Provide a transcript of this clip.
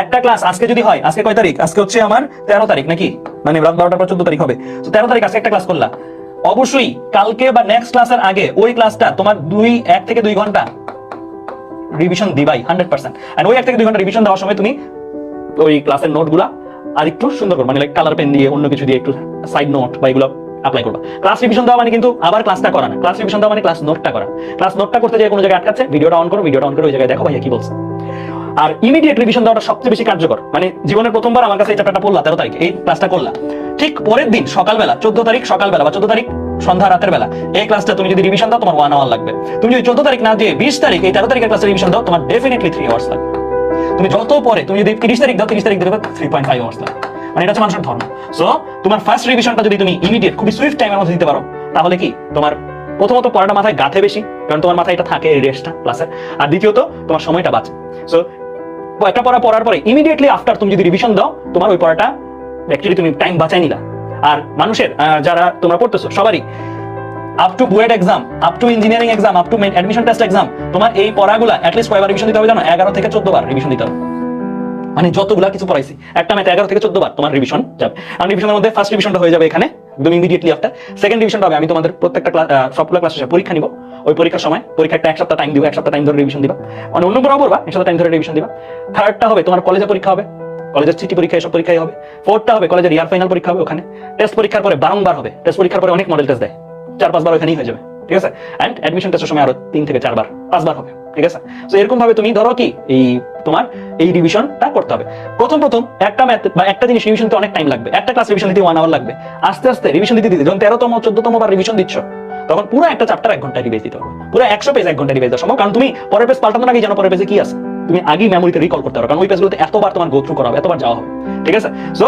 একটা ক্লাস আজকে যদি হয়, আজকে কয় তারিখ? আজকে হচ্ছে আমার 13 তারিখ নাকি, মানে রাত 12টার পর 14 তারিখ হবে। তো 13 তারিখ আজকে একটা ক্লাস করলা, অবশ্যই কালকে বা নেক্সট ক্লাসের আগে ওই ক্লাসটা তোমার 1 থেকে 2 ঘন্টা রিভিশন দিবাই 100%। আর ওই 1 থেকে 2 ঘন্টা রিভিশন দেওয়ার সময় তুমি ওই ক্লাসের নোটগুলা আর একটু সুন্দর করো, মানে লাইক কালার পেন দিয়ে অন্য কিছু দিয়ে একটু সাইড নোট বা এগুলো অ্যাপ্লাই করবা। ক্লাস রিভিশন দেওয়া মানে কিন্তু আবার ক্লাসটা করা না, ক্লাস রিভিশন দেওয়া মানে ক্লাস নোটটা করা। ক্লাস নোটটা করতে যে কোনো জায়গায় আটকাচ্ছে, ভিডিওটা অন করো, ভিডিওটা অন করে ওই জায়গায় দেখো ভাইয়া কি বলছে। আর ইমিডিয়েট রিভিশন দেওয়াটা সবচেয়ে বেশি কার্যকর। মানে জীবনের প্রথমবার আমার কাছে এই চ্যাপ্টারটা পড়লা 13 তারিখ, এই ক্লাসটা করলা, ঠিক পরের দিন সকালবেলা 14 তারিখ সকালবেলা বা 14 তারিখ সন্ধ্যা রাতের বেলা এই ক্লাসটা তুমি যদি রিভিশন দাও তোমার 1 আওয়ার লাগবে। তুমি যদি 14 তারিখ না দিয়ে 20 তারিখ এই 13 তারিখের ক্লাসে রিভিশন দাও তোমার ডেফিনেটলি 3 আওয়ার্স লাগবে। তুমি যত পরে, তুমি যদি 30 তারিখ দাও 30 তারিখ দেবে 3.5 আওয়ার্স লাগবে। মানে এটা হচ্ছে মানুষের ধর্ম। সো তোমার ফার্স্ট রিভিশনটা যদি তুমি ইমিডিয়েট খুবই সুইফট টাইমের মধ্যে দিতে পারো, তাহলে কি তোমার প্রথমত পড়াটা মাথায় গাঁথে বেশি, কারণ তোমার মাথায় এটা থাকে রেস্টটা ক্লাসের, আর দ্বিতীয়ত তোমার সময়টা বাঁচে। সো একটা পড়া পড়ার পরে ইমিডিয়েটলি আফটার তুমি যদি রিভিশন দাও তোমার ওই পড়াটা অ্যাকচুয়ালি তুমি টাইম বাঁচাই নিলা। আর মানুষের যারা তোমরা পড়তেছো সবারই up to BUET exam, up to engineering exam, up to admission test exam, তোমার এই পড়াগুলা অ্যাটলিস্ট কয়বার রিভিশন দিতে হবে জানো? 11 থেকে 14 বার রিভিশন দিতে হবে। মানে যতগুলা কিছু পড়াইছি একটা ম্যাথ 11 থেকে 14 বার তোমার রিভিশন যাবে। আর রিভিশনের মধ্যে ফার্স্ট রিভিশনটা হয়ে যাবে এখানে একদম ইমিডিয়েটলি আফটার। সেকেন্ড রিভিশনটা হবে আমি তোমাদের প্রত্যেকটা সবগুলো ক্লাস শেষে পরীক্ষা নিব, ওই পরীক্ষার সময় পরীক্ষা একটা 1 সপ্তাহ টাইম দিব, 1 সপ্তাহ টাইম ধরে রিভিশন দিবা, মানে অন্য পড়া পড়বা 1 সপ্তাহ টাইম ধরে রিভিশন দিবা। থার্ডটা হবে তোমার কলেজে পরীক্ষা হবে, কলেজের সিটি পরীক্ষা এসব পরীক্ষাই হবে। ফোর্থটা হবে কলেজের ইয়ার ফাইনাল পরীক্ষা হবে, ওখানে টেস্ট পরীক্ষার পরে বারংবার হবে, টেস্ট পরীক্ষার পরে অনেক মডেল টেস্ট দেয়, 4-5 বার ওখানেই হয়ে যাবে, ঠিক আছে। এন্ড অ্যাডমিশন টেস্টের সময় আরো 3 থেকে 4 বার 5 বার হবে, ঠিক আছে। সো এরকম ভাবে তুমি ধরো কি এই তোমার এই রিভিশনটা করতে হবে। প্রথম একটা ম্যাথ বা একটা জিনিস রিভিশন দিতে অনেক টাইম লাগবে, একটা ক্লাস রিভিশন দিতে 1 আওয়ার লাগবে। আস্তে আস্তে রিভিশন দিতে যখন 13তম 14তম বার রিভিশন দিচ্ছ তখন পুরো একটা চ্যাপ্টার 1 ঘন্টায় রিভাইজ দিতে হবে, পুরো 100 পেজ 1 ঘন্টায় রিভাইজ দেওয়া সম্ভব, কারণ তুমি পরের পেজ পাল্টানোর আগে জানো পরের পেজে কি আছে, তুমি আগেই মেমোরিতে রিকল করতে পারো, কারণ ওই পেজগুলোতে এতবার তোমার গো থ্রু করা হবে, এতবার যাওয়া হবে, ঠিক আছে। সো